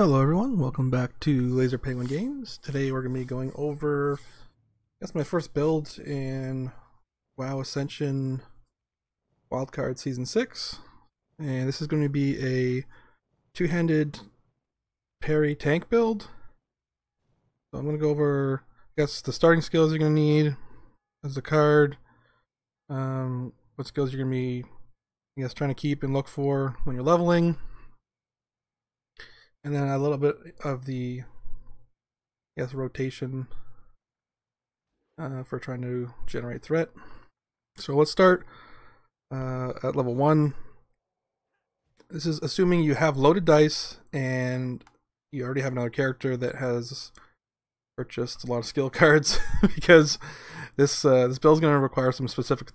Hello everyone, welcome back to Laser Penguin Games. Today we're going to be going over, my first build in WOW Ascension Wildcard Season 6. And this is going to be a two-handed Parry tank build. So I'm going to go over, the starting skills you're going to need as a card. What skills you're going to be, trying to keep and look for when you're leveling. And then a little bit of the, rotation for trying to generate threat. So let's start at level 1. This is assuming you have loaded dice and you already have another character that has purchased a lot of skill cards, because this build is going to require some specific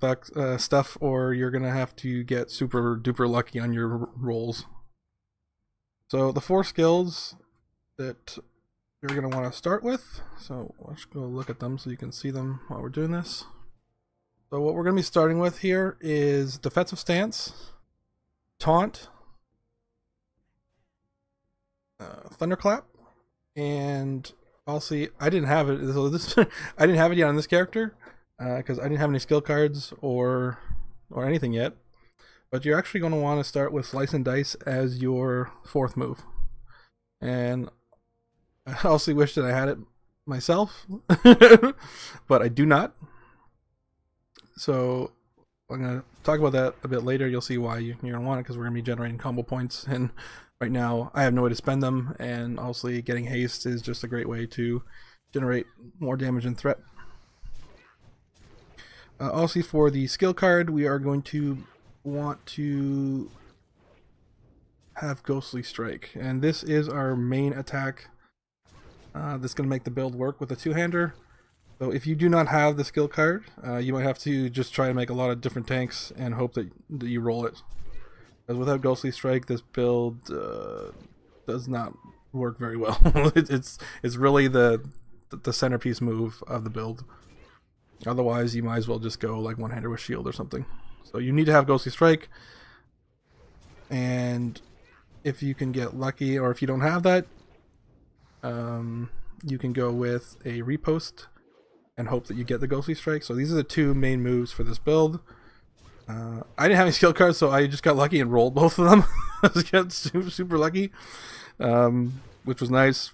stuff, or you're going to have to get super duper lucky on your rolls. So the 4 skills that you're going to want to start with, so let's go look at them so you can see them while we're doing this. So what we're going to be starting with here is Defensive Stance, Taunt, Thunderclap, and also I didn't have it. So this I didn't have it yet on this character because I didn't have any skill cards or anything yet. But you're actually going to want to start with Slice and Dice as your 4th move. And I also wish that I had it myself, but I do not. So I'm going to talk about that a bit later. You'll see why you're going to want it, because we're going to be generating combo points. And right now I have no way to spend them. And obviously getting haste is just a great way to generate more damage and threat. Also for the skill card, we are going to want to have Ghostly Strike, and this is our main attack that's going to make the build work with a two-hander. So if you do not have the skill card, you might have to just try to make a lot of different tanks and hope that you roll it, because without Ghostly Strike this build does not work very well. it's really the centerpiece move of the build. Otherwise you might as well just go like one-hander with shield or something. So you need to have Ghostly Strike, and if you can get lucky, or if you don't have that, you can go with a Repost and hope that you get the Ghostly Strike. So these are the 2 main moves for this build. I didn't have any skill cards, so I just got lucky and rolled both of them. I just got super lucky, which was nice.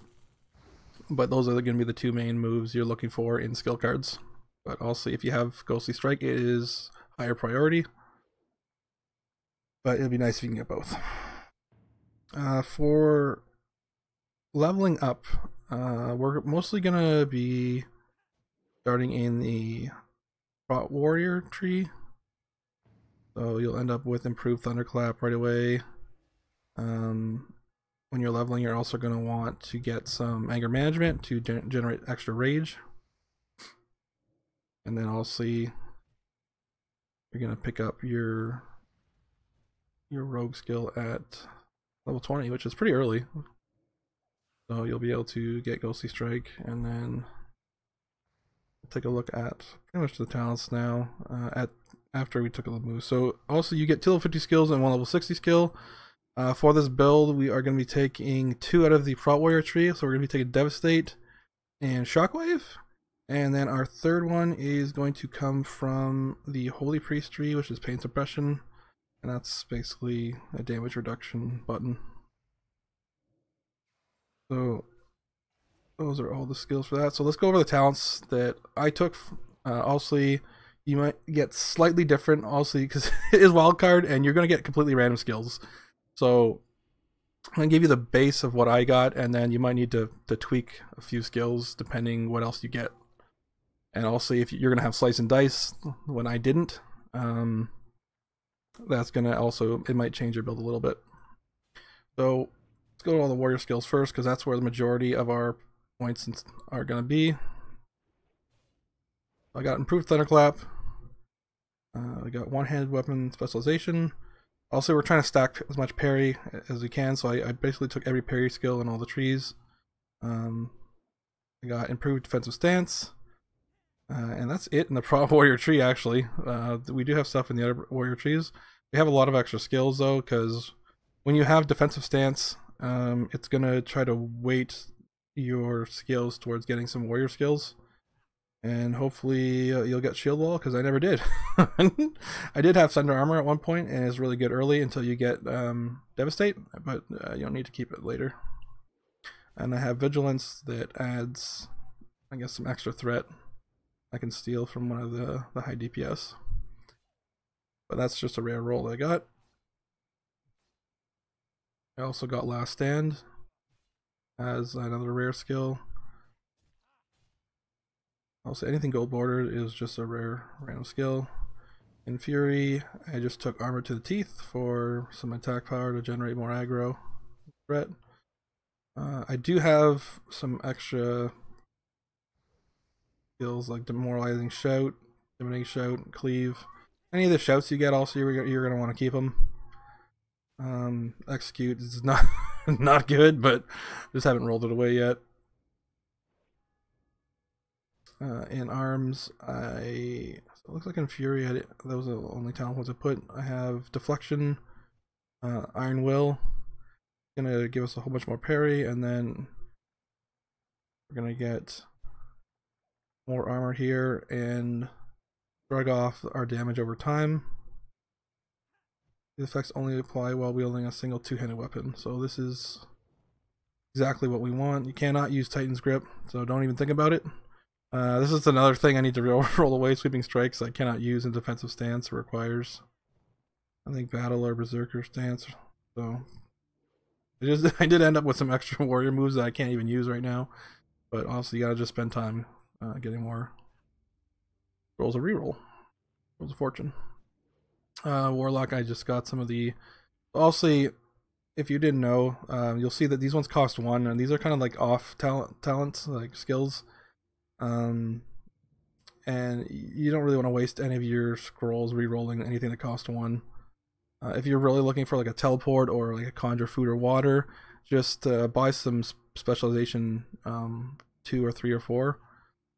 But those are going to be the 2 main moves you're looking for in skill cards. But also, if you have Ghostly Strike, it is higher priority, but it'd be nice if you can get both. For leveling up, we're mostly gonna be starting in the Prot Warrior tree, so you'll end up with improved Thunderclap right away. When you're leveling, you're also going to want to get some Anger Management to generate extra rage, and then also you're going to pick up your rogue skill at level 20, which is pretty early. So you'll be able to get Ghostly Strike, and then take a look at pretty much the talents now after we took a little move. So also you get 2 level 50 skills and 1 level 60 skill. For this build, we are going to be taking 2 out of the Prot Warrior tree. So we're going to be taking Devastate and Shockwave. And then our 3rd one is going to come from the Holy Priest tree, which is Pain Suppression, and that's basically a damage reduction button. So those are all the skills for that. So let's go over the talents that I took. Also, you might get slightly different, also because it is wildcard, and you're going to get completely random skills. So I'm going to give you the base of what I got, and then you might need to tweak a few skills depending what else you get. And also, if you're going to have Slice and Dice when I didn't, that's going to also, it might change your build a little bit. So let's go to all the warrior skills first, because that's where the majority of our points are going to be. I got improved Thunderclap. I got one-handed weapon specialization. Also, we're trying to stack as much parry as we can, so I basically took every parry skill in all the trees. I got improved defensive stance. And that's it in the Prot Warrior tree, actually. We do have stuff in the other warrior trees. We have a lot of extra skills, though, because when you have defensive stance, it's gonna try to weight your skills towards getting some warrior skills, and hopefully you'll get shield wall, because I never did. I did have thunder armor at one point, and it's really good early until you get devastate, but you don't need to keep it later. And I have vigilance that adds, I guess, some extra threat I can steal from one of the high DPS. But that's just a rare roll I got. I also got Last Stand as another rare skill. Also, anything gold bordered is just a rare random skill. In Fury, I just took Armor to the Teeth for some attack power to generate more aggro threat. I do have some extra skills like Demoralizing Shout, Intimidating Shout, Cleave. Any of the shouts you get, also you're going to want to keep them. Execute is not not good, but just haven't rolled it away yet. In arms, so it looks like in Fury, those are the only talent ones I put. I have Deflection, Iron Will, gonna give us a whole bunch more parry, and then we're gonna get more armor here and shrug off our damage over time. These effects only apply while wielding a single two-handed weapon, so this is exactly what we want. You cannot use Titan's Grip, so don't even think about it. This is another thing I need to roll away. Sweeping Strikes I cannot use in defensive stance. It requires, I think, Battle or Berserker stance. So I did end up with some extra warrior moves that I can't even use right now. But honestly, you gotta just spend time getting more rolls of reroll. Rolls of Fortune. Warlock, I just got some of the. Also, if you didn't know, you'll see that these ones cost 1, and these are kind of like off talents, like skills. And you don't really want to waste any of your scrolls re-rolling anything that costs 1. If you're really looking for like a teleport or like a conjure food or water, just buy some specialization 2 or 3 or 4,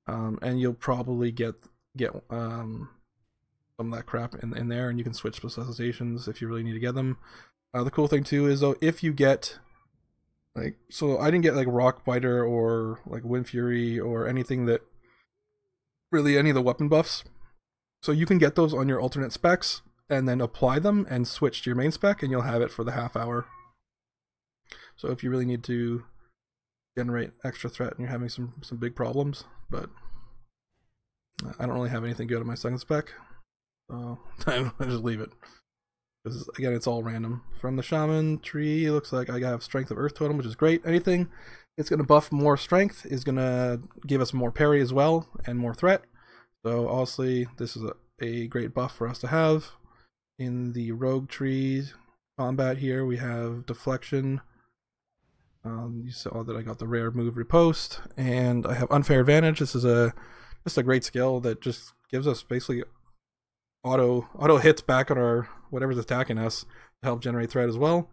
and you'll probably get some of that crap in there, and you can switch specializations if you really need to get them. The cool thing too is, though, if you get like, so I didn't get like Rock Biter or like Wind Fury or anything that really any of the weapon buffs. So you can get those on your alternate specs and then apply them and switch to your main spec, and you'll have it for the half hour. So if you really need to generate extra threat and you're having some big problems, but I don't really have anything good on my second spec, so I just leave it. Because again, it's all random. From the Shaman Tree, it looks like I have Strength of Earth Totem, which is great. Anything it's going to buff more strength is going to give us more parry as well, and more threat. So honestly, this is a great buff for us to have. In the Rogue Tree combat here, we have Deflection. You saw that I got the rare move Riposte, and I have Unfair Advantage. This is just a great skill that just gives us basically auto hits back on our whatever's attacking us to help generate threat as well.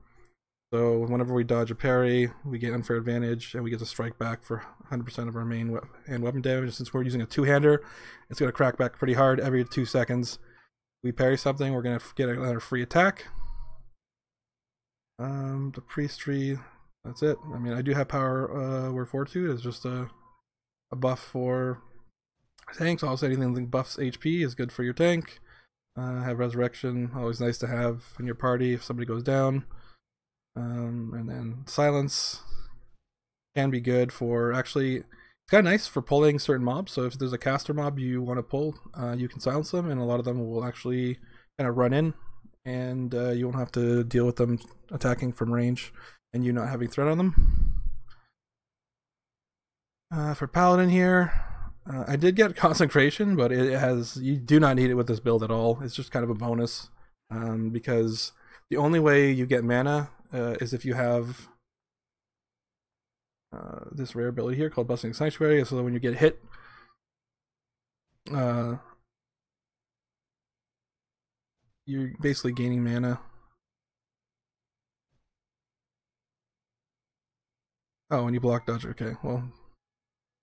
So whenever we dodge a parry, we get Unfair Advantage, and we get to strike back for 100% of our main hand weapon damage. Since we're using a two-hander, it's going to crack back pretty hard every 2 seconds. We parry something, we're going to get another free attack. The Priest Tree, that's it. I mean, I do have Power where Fortitude is just a buff for tanks. Also, anything that buffs HP is good for your tank. Have Resurrection, always nice to have in your party if somebody goes down. And then Silence can be good for, actually, it's kind of nice for pulling certain mobs. So if there's a caster mob you want to pull, you can silence them, and a lot of them will actually kind of run in, and you won't have to deal with them attacking from range and you not having threat on them. For Paladin here, I did get Consecration, but you do not need it with this build at all. It's just kind of a bonus, because the only way you get mana is if you have this rare ability here called Busting Sanctuary. So that when you get hit, you're basically gaining mana. Oh, when you block dodge, okay. Well,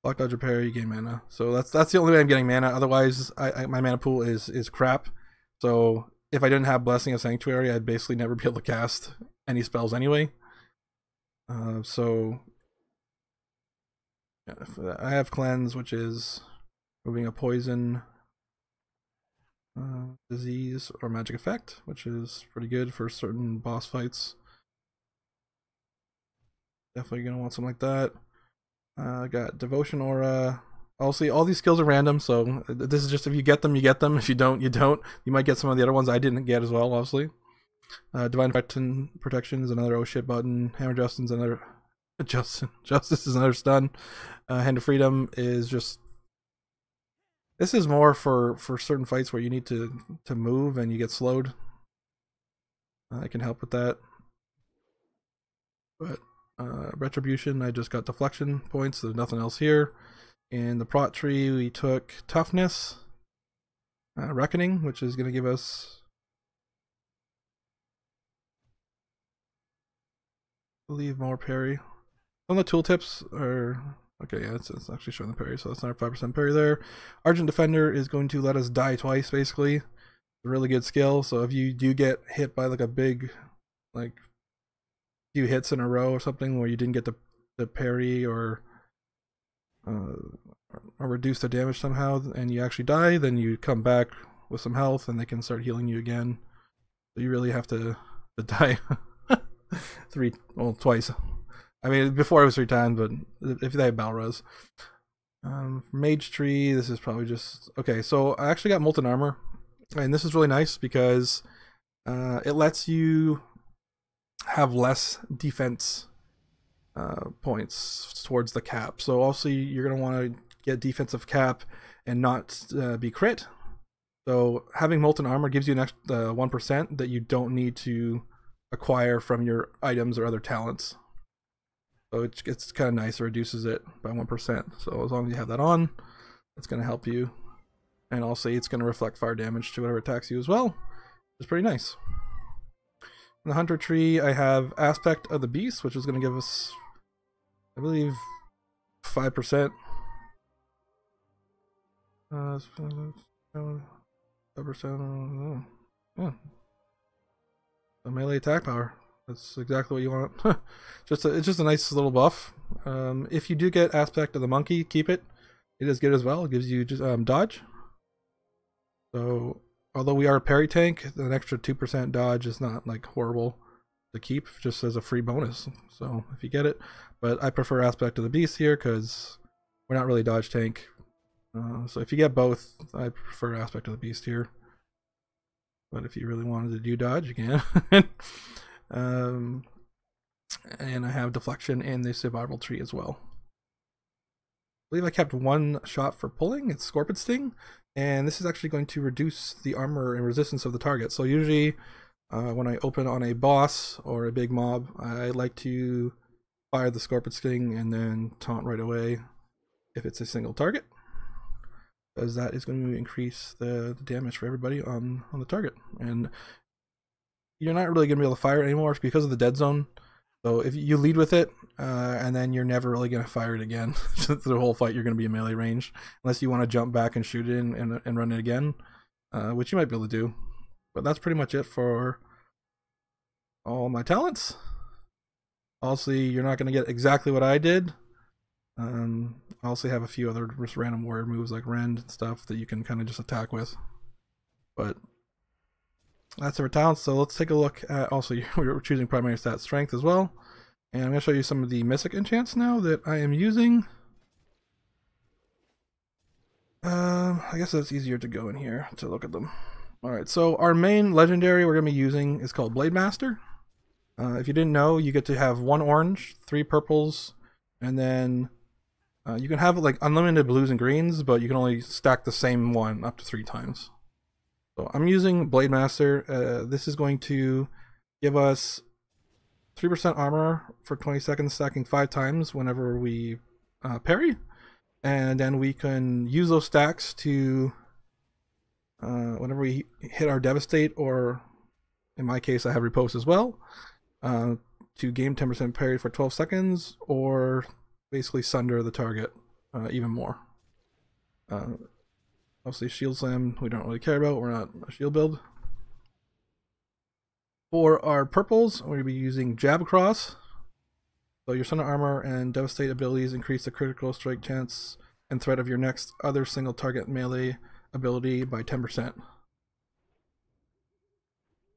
block dodge or parry, you gain mana. So that's the only way I'm getting mana. Otherwise, my mana pool is crap. So if I didn't have Blessing of Sanctuary, I'd basically never be able to cast any spells anyway. So I have cleanse, which is moving a poison, disease, or magic effect, which is pretty good for certain boss fights. Definitely gonna want something like that. I got devotion aura. Obviously, all these skills are random, so this is just if you get them, you get them. If you don't, you don't. You might get some of the other ones I didn't get as well, obviously. Divine protection is another oh shit button. Hammer Justin's another Justice is another stun. Hand of Freedom is just, this is more for certain fights where you need to move and you get slowed. I can help with that. But Retribution, I just got deflection points. There's nothing else here. In the Prot tree, we took Toughness, Reckoning, which is going to give us, I believe, more parry. Some of the tooltips are okay. Yeah, it's actually showing the parry, so that's another 5% parry there. Argent Defender is going to let us die twice, basically. It's a really good skill. So if you do get hit by like a big, like, few hits in a row or something where you didn't get the parry or reduce the damage somehow, and you actually die, then you come back with some health, and they can start healing you again. So you really have to die twice. I mean, before it was 3 times, but if they have Balraz. Mage Tree, this is probably just... Okay, so I actually got Molten Armor, and this is really nice because it lets you have less defense points towards the cap. So also you're going to want to get defensive cap and not be crit. So having Molten Armor gives you an extra 1% that you don't need to acquire from your items or other talents. So it's kind of nice. It reduces it by 1%. So as long as you have that on, it's going to help you. And also it's going to reflect fire damage to whatever attacks you as well. It's pretty nice. In the Hunter tree, I have Aspect of the Beast, which is going to give us, I believe, 5%. 5%. Yeah. A melee attack power. That's exactly what you want. It's just a nice little buff. If you do get Aspect of the Monkey, keep it. It is good as well. It gives you just dodge. So although we are a parry tank, an extra 2% dodge is not like horrible to keep, just as a free bonus. So if you get it, but I prefer Aspect of the Beast here because we're not really dodge tank. So if you get both, I prefer Aspect of the Beast here. But if you really wanted to do dodge, you can. And I have deflection in the survival tree as well. I believe I kept 1 shot for pulling. It's Scorpion Sting, and this is actually going to reduce the armor and resistance of the target. So usually when I open on a boss or a big mob, I like to fire the Scorpion Sting and then taunt right away if it's a single target, because that is going to increase the damage for everybody on the target. And you're not really going to be able to fire it anymore because of the dead zone. So if you lead with it, and then you're never really going to fire it again. The whole fight you're going to be in melee range, unless you want to jump back and shoot it and run it again, which you might be able to do. But that's pretty much it for all my talents. Also, you're not going to get exactly what I did. I also have a few other just random warrior moves like Rend and stuff that you can kind of just attack with. But that's our talents. So let's take a look at, also we're choosing primary stat strength as well. And I'm going to show you some of the Mystic enchants now that I am using. I guess it's easier to go in here to look at them. Alright, so our main legendary we're going to be using is called Blade Master. If you didn't know, you get to have 1 orange, 3 purples, and then you can have like unlimited blues and greens, but you can only stack the same one up to 3 times. So I'm using Blade Master. This is going to give us 3% armor for 20 seconds, stacking 5 times whenever we parry. And then we can use those stacks to, whenever we hit our Devastate, or in my case I have Riposte as well, to gain 10% parry for 12 seconds, or basically sunder the target even more. Obviously Shield Slam we don't really care about, we're not a shield build. For our purples, we're going to be using Jab Across. So your Son of Armor and Devastate abilities increase the critical strike chance and threat of your next other single target melee ability by 10%.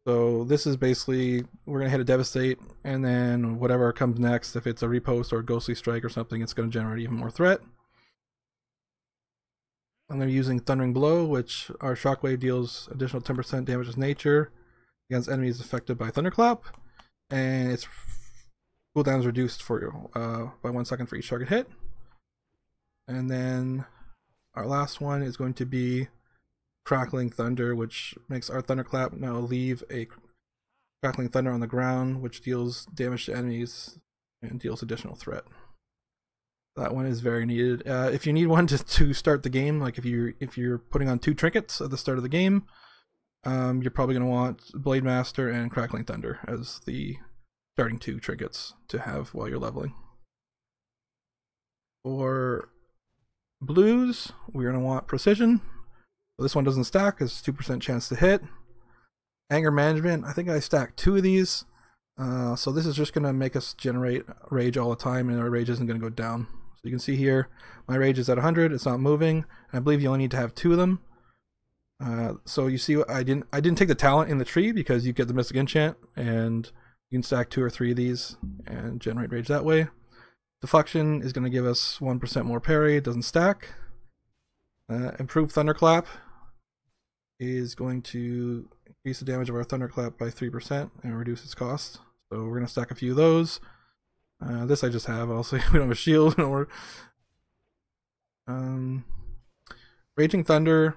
So this is basically, we're going to hit a Devastate, and then whatever comes next, if it's a Repost or a Ghostly Strike or something, it's going to generate even more threat. I'm going to be using Thundering Blow, which our Shockwave deals additional 10% damage as nature against enemies affected by Thunderclap, and its cooldown is reduced for by 1 second for each target hit. And then our last one is going to be Crackling Thunder, which makes our Thunderclap now leave a Crackling Thunder on the ground, which deals damage to enemies and deals additional threat. That one is very needed. If you need one to start the game, like if you're putting on 2 trinkets at the start of the game, you're probably going to want Blade Master and Crackling Thunder as the starting 2 trinkets to have while you're leveling. For blues, we're going to want Precision. So this one doesn't stack, it's 2% chance to hit. Anger Management, I think I stacked 2 of these. So this is just going to make us generate rage all the time, and our rage isn't going to go down. So you can see here, my rage is at 100, it's not moving, and I believe you only need to have 2 of them. So you see, I didn't take the talent in the tree because you get the Mystic Enchant, and you can stack 2 or 3 of these and generate rage that way. Deflection is going to give us 1% more parry, it doesn't stack. Improved Thunderclap is going to increase the damage of our Thunderclap by 3% and reduce its cost. So we're going to stack a few of those. This I just have, also we don't have a shield. Raging Thunder,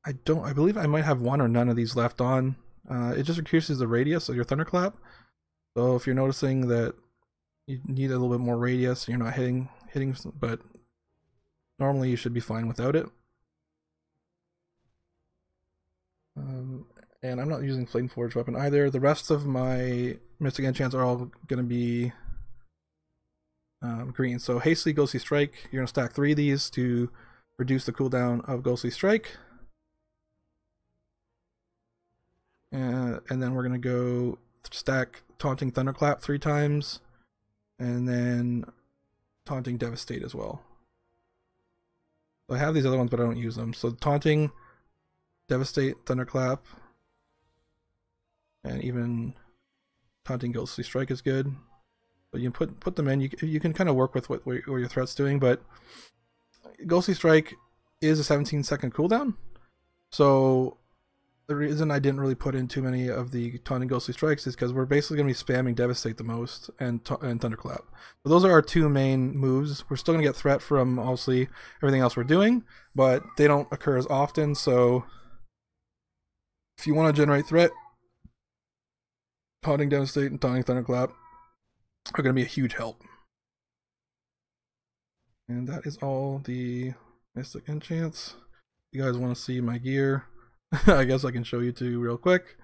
I believe I might have 1 or none of these left on. It just increases the radius of your Thunderclap. So if you're noticing that you need a little bit more radius, you're not hitting, but normally you should be fine without it. And I'm not using Flame Forge weapon either. The rest of my Mystic Enchants are all going to be green. So Hastily Ghostly Strike, you're going to stack 3 of these to reduce the cooldown of Ghostly Strike. And then we're going to go stack Taunting Thunderclap 3 times, and then Taunting Devastate as well. So I have these other ones, but I don't use them. So Taunting, Devastate, Thunderclap, and even Taunting Ghostly Strike is good. But you can put them in. You can kind of work with what your threat's doing, but Ghostly Strike is a 17-second cooldown. So the reason I didn't really put in too many of the Taunting Ghostly Strikes is because we're basically going to be spamming Devastate the most and Thunderclap. So those are our 2 main moves. We're still going to get threat from obviously everything else we're doing, but they don't occur as often. So if you want to generate threat, Taunting Devastate and Taunting Thunderclap are going to be a huge help. And that is all the Mystic Enchants. If you guys want to see my gear, I guess I can show you two real quick.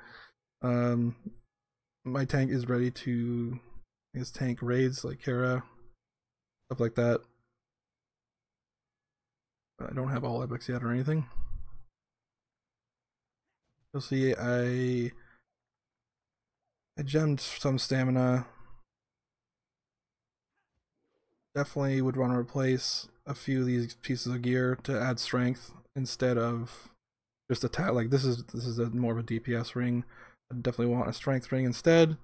My tank is ready to tank raids like Kara, stuff like that. But I don't have all epics yet or anything. You'll see I gemmed some stamina. Definitely would want to replace a few of these pieces of gear to add strength instead of just attack. Like this is more of a DPS ring. I definitely want a strength ring instead.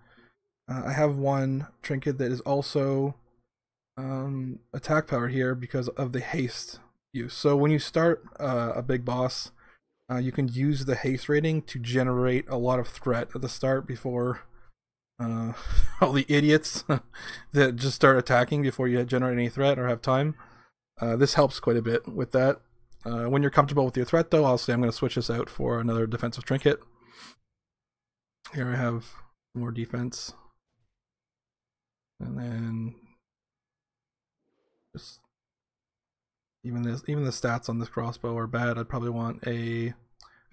I have one trinket that is also attack power here because of the haste use. So when you start a big boss, you can use the haste rating to generate a lot of threat at the start before all the idiots that just start attacking before you generate any threat or have time. This helps quite a bit with that. When you're comfortable with your threat though, I'll say I'm going to switch this out for another defensive trinket. Here I have more defense. And then just even the stats on this crossbow are bad. I'd probably want a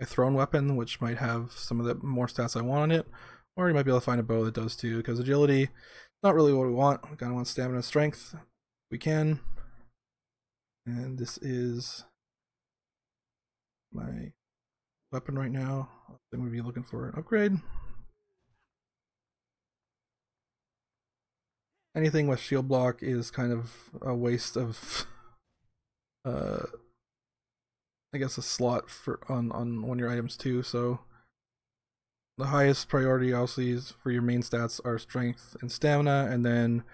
thrown weapon, which might have some of the more stats I want on it. Or you might be able to find a bow that does too, because agility, not really what we want. We kind of want stamina and strength. We can. And this is my weapon right now. I'm going to be looking for an upgrade. anything with shield block is kind of a waste of I guess a slot for on one of your items too. So the highest priority obviously is for your main stats are strength and stamina, and then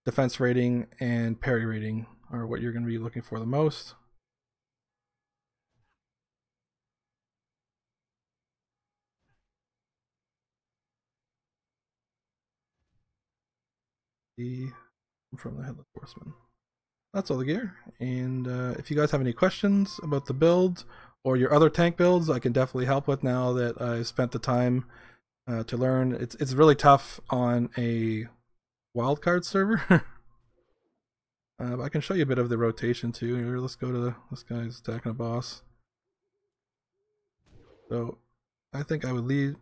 defense rating and parry rating are what you're going to be looking for the most. From the Headless Horseman. That's all the gear, and if you guys have any questions about the build or your other tank builds, I can definitely help with now that I spent the time to learn. It's really tough on a wildcard server. I can show you a bit of the rotation too. Here, let's go to this guy's attacking a boss. So I think I would lead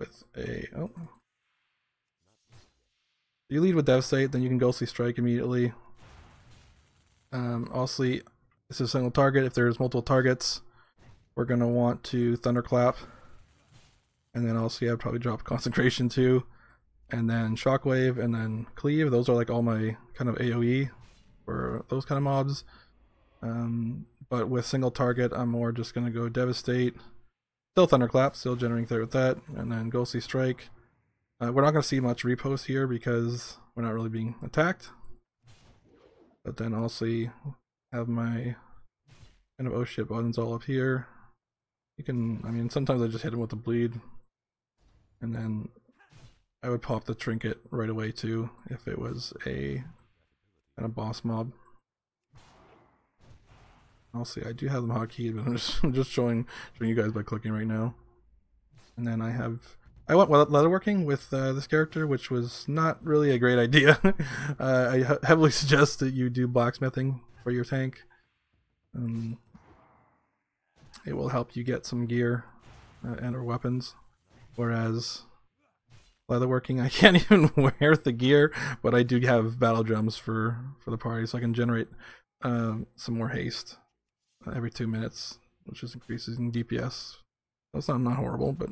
with a you lead with Devastate, then you can Ghostly Strike immediately. Also, this is a single target. If there's multiple targets, we're gonna want to Thunderclap, and then also I'd probably drop Consecration too, and then Shockwave, and then Cleave. Those are like all my kind of AoE for those kind of mobs. But with single target, I'm more just gonna go Devastate, still Thunderclap, still generating threat with that, and then Ghostly Strike. We're not going to see much repost here because we're not really being attacked. But then also have my kind of oh shit buttons all up here. You can, I mean, sometimes I just hit him with the bleed. And then I would pop the trinket right away too if it was a kind of boss mob. Also, I do have them hotkeyed, but I'm just showing you guys by clicking right now. And then I went leatherworking with this character, which was not really a great idea. I heavily suggest that you do blacksmithing for your tank. It will help you get some gear and or weapons. Whereas leatherworking, I can't even wear the gear, but I do have battle drums for the party, so I can generate some more haste every 2 minutes, which just increases in DPS. That's not horrible, but.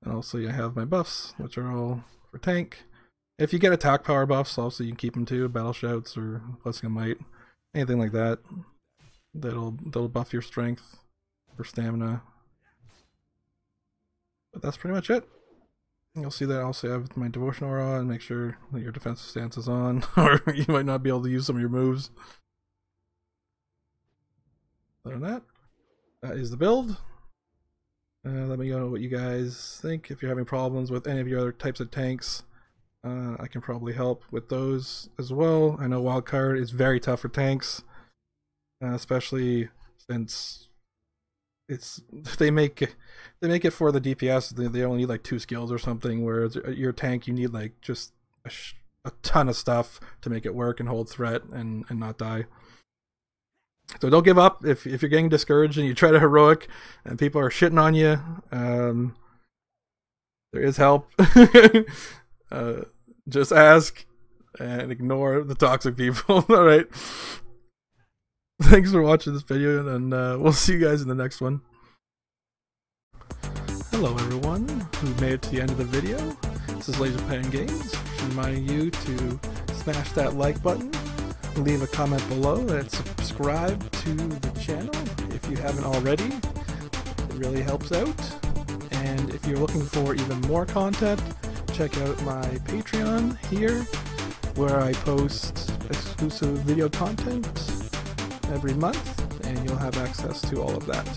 And also I have my buffs, which are all for tank. If you get attack power buffs, also you can keep them too, battle shouts or blessing of might, anything like that. That'll buff your strength or stamina. But that's pretty much it. You'll see that I also have my devotion aura, and make sure that your defensive stance is on, or you might not be able to use some of your moves. Other than that, that is the build. Let me know what you guys think. If you're having problems with any of your other types of tanks, I can probably help with those as well. I know Wildcard is very tough for tanks, especially since they make it for the DPS. They only need like 2 skills or something, whereas your tank you need like just a ton of stuff to make it work and hold threat and not die. So don't give up. If you're getting discouraged and you try to heroic and people are shitting on you, there is help. Just ask and ignore the toxic people. All right. Thanks for watching this video, and we'll see you guys in the next one. Hello everyone who made it to the end of the video. This is LaserPan Games, reminding you to smash that like button, leave a comment below, and subscribe to the channel if you haven't already. It really helps out. And if you're looking for even more content, check out my Patreon here, where I post exclusive video content every month, and you'll have access to all of that.